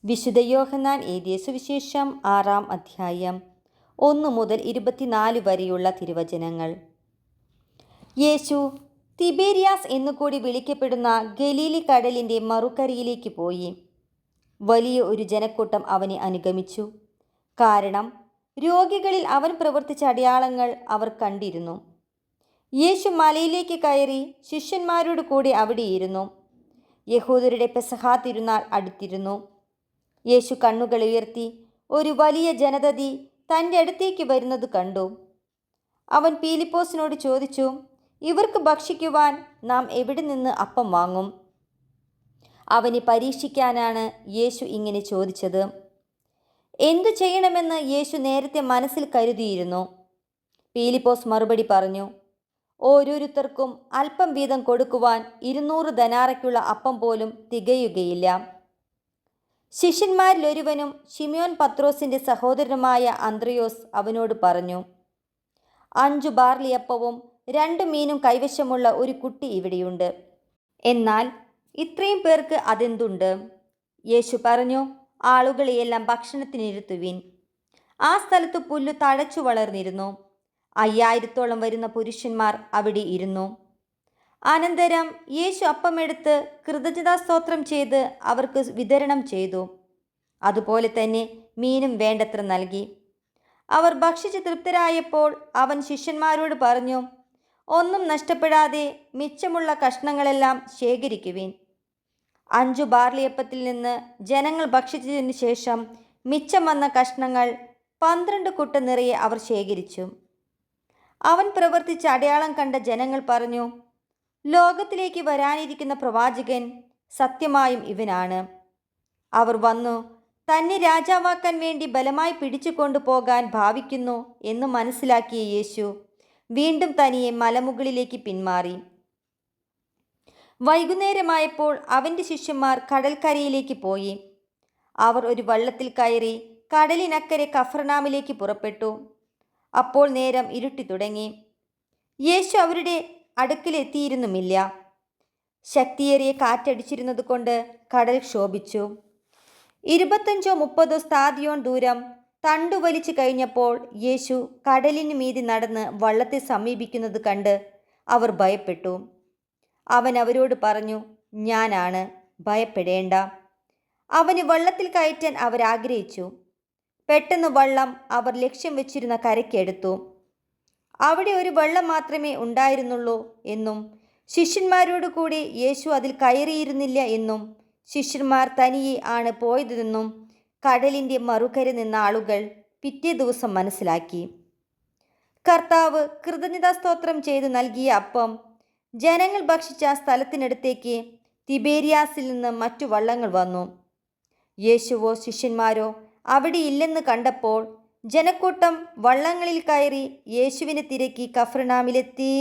വിശുദ്ധ യോഹന്നാൻ എഴുതിയ സുവിശേഷം 6-ാം അധ്യായം 1 മുതൽ 24 വരെയുള്ള തിരുവചനങ്ങൾ. യേശു തിബേരിയാസ് എന്നുകൂടി വിളിക്കപ്പെടുന്ന ഗലീലി കടലിൻ്റെ മറുകരയിലേക്ക് പോയി. വലിയ ഒരു ജനക്കൂട്ടം അവനെ അനുഗമിച്ചു. കാരണം രോഗികളിൽ അവൻ പ്രവർത്തിച്ച അടയാളങ്ങൾ അവർ കണ്ടിരുന്നു. യേശു മലയിലേക്ക് കയറി ശിഷ്യന്മാരോട് കൂടി അവിടെയിരുന്നു. യഹൂദരുടെ പെസഹാ തിരുനാൾ അടുത്തിരുന്നു. യേശു കണ്ണുകൾ ഉയർത്തി ഒരു വലിയ ജനതതി തൻ്റെ അടുത്തേക്ക് വരുന്നത് കണ്ടു. അവൻ പീലിപ്പോസിനോട് ചോദിച്ചു, ഇവർക്ക് ഭക്ഷിക്കുവാൻ നാം എവിടെ നിന്ന് അപ്പം വാങ്ങും? അവനെ പരീക്ഷിക്കാനാണ് യേശു ഇങ്ങനെ ചോദിച്ചത്. എന്തു ചെയ്യണമെന്ന് യേശു നേരത്തെ മനസ്സിൽ കരുതിയിരുന്നു. പീലിപ്പോസ് മറുപടി പറഞ്ഞു, ഓരോരുത്തർക്കും അല്പം വീതം കൊടുക്കുവാൻ 200 ധനാറയ്ക്കുള്ള അപ്പം പോലും തികയുകയില്ല. ശിഷ്യന്മാരിലൊരുവനും ശിമയോൻ പത്രോസിൻ്റെ സഹോദരനുമായ അന്ത്രയോസ് അവനോട് പറഞ്ഞു, 5 ബാർലിയപ്പവും 2 മീനും കൈവശമുള്ള ഒരു കുട്ടി ഇവിടെയുണ്ട്. എന്നാൽ ഇത്രയും പേർക്ക് അതെന്തുണ്ട്? യേശു പറഞ്ഞു, ആളുകളെയെല്ലാം ഭക്ഷണത്തിനിരുത്തുവിൻ. ആ സ്ഥലത്ത് പുല്ലു തഴച്ചു വളർന്നിരുന്നു. 5000-ഓളം വരുന്ന പുരുഷന്മാർ അവിടെ ഇരുന്നു. അനന്തരം യേശു അപ്പമെടുത്ത് കൃതജ്ഞതാസ്തോത്രം ചെയ്ത് അവർക്ക് വിതരണം ചെയ്തു. അതുപോലെ തന്നെ മീനും വേണ്ടത്ര നൽകി. അവർ ഭക്ഷിച്ച് തൃപ്തരായപ്പോൾ അവൻ ശിഷ്യന്മാരോട് പറഞ്ഞു, ഒന്നും നഷ്ടപ്പെടാതെ മിച്ചമുള്ള കഷ്ണങ്ങളെല്ലാം ശേഖരിക്കുവിൻ. 5 ബാർലിയപ്പത്തിൽ നിന്ന് ജനങ്ങൾ ഭക്ഷിച്ചതിന് ശേഷം മിച്ചം വന്ന കഷ്ണങ്ങൾ 12 കുട്ട നിറയെ അവർ ശേഖരിച്ചു. അവൻ പ്രവർത്തിച്ച അടയാളം കണ്ട ജനങ്ങൾ പറഞ്ഞു, ലോകത്തിലേക്ക് വരാനിരിക്കുന്ന പ്രവാചകൻ സത്യമായും ഇവനാണ്. അവർ വന്നു തന്നെ രാജാവാക്കാൻ വേണ്ടി ബലമായി പിടിച്ചു കൊണ്ടുപോകാൻ ഭാവിക്കുന്നു എന്ന് മനസ്സിലാക്കിയ യേശു വീണ്ടും തനിയെ മലമുകളിലേക്ക് പിന്മാറി. വൈകുന്നേരമായപ്പോൾ അവൻ്റെ ശിഷ്യന്മാർ കടൽക്കരയിലേക്ക് പോയി. അവർ ഒരു വള്ളത്തിൽ കയറി കടലിനക്കരെ കഫർനാമിലേക്ക് പുറപ്പെട്ടു. അപ്പോൾ നേരം ഇരുട്ടി തുടങ്ങി. യേശു അവരുടെ അടുക്കിലെത്തിയിരുന്നുമില്ല. ശക്തിയേറിയ കാറ്റടിച്ചിരുന്നത് കൊണ്ട് കടൽ ക്ഷോഭിച്ചു. 25-30 സ്ഥാദിയോൻ ദൂരം തണ്ടു വലിച്ചു കഴിഞ്ഞപ്പോൾ യേശു കടലിനു മീതി നടന്ന് വള്ളത്തെ സമീപിക്കുന്നത് കണ്ട് അവർ ഭയപ്പെട്ടു. അവൻ അവരോട് പറഞ്ഞു, ഞാനാണ്, ഭയപ്പെടേണ്ട. അവന് വള്ളത്തിൽ കയറ്റാൻ അവരാഗ്രഹിച്ചു. പെട്ടെന്ന് വള്ളം അവർ ലക്ഷ്യം വെച്ചിരുന്ന കരയ്ക്കെടുത്തു. അവിടെ ഒരു വള്ളം മാത്രമേ ഉണ്ടായിരുന്നുള്ളൂ എന്നും ശിഷ്യന്മാരോട് കൂടി യേശു അതിൽ കയറിയിരുന്നില്ല എന്നും ശിഷ്യന്മാർ തനിയെ ആണ് പോയതെന്നും കടലിൻ്റെ മറുകര നിന്ന ആളുകൾ പിറ്റേ ദിവസം മനസ്സിലാക്കി. കർത്താവ് കൃതജ്ഞതാസ്തോത്രം ചെയ്ത് നൽകിയ അപ്പം ജനങ്ങൾ ഭക്ഷിച്ച സ്ഥലത്തിനടുത്തേക്ക് തിബേരിയാസിൽ നിന്ന് മറ്റു വള്ളങ്ങൾ വന്നു. യേശുവോ ശിഷ്യന്മാരോ അവിടെ ഇല്ലെന്ന് കണ്ടപ്പോൾ ജനക്കൂട്ടം വള്ളങ്ങളിൽ കയറി യേശുവിനെ തിരക്കി കഫർനാമിലെത്തി.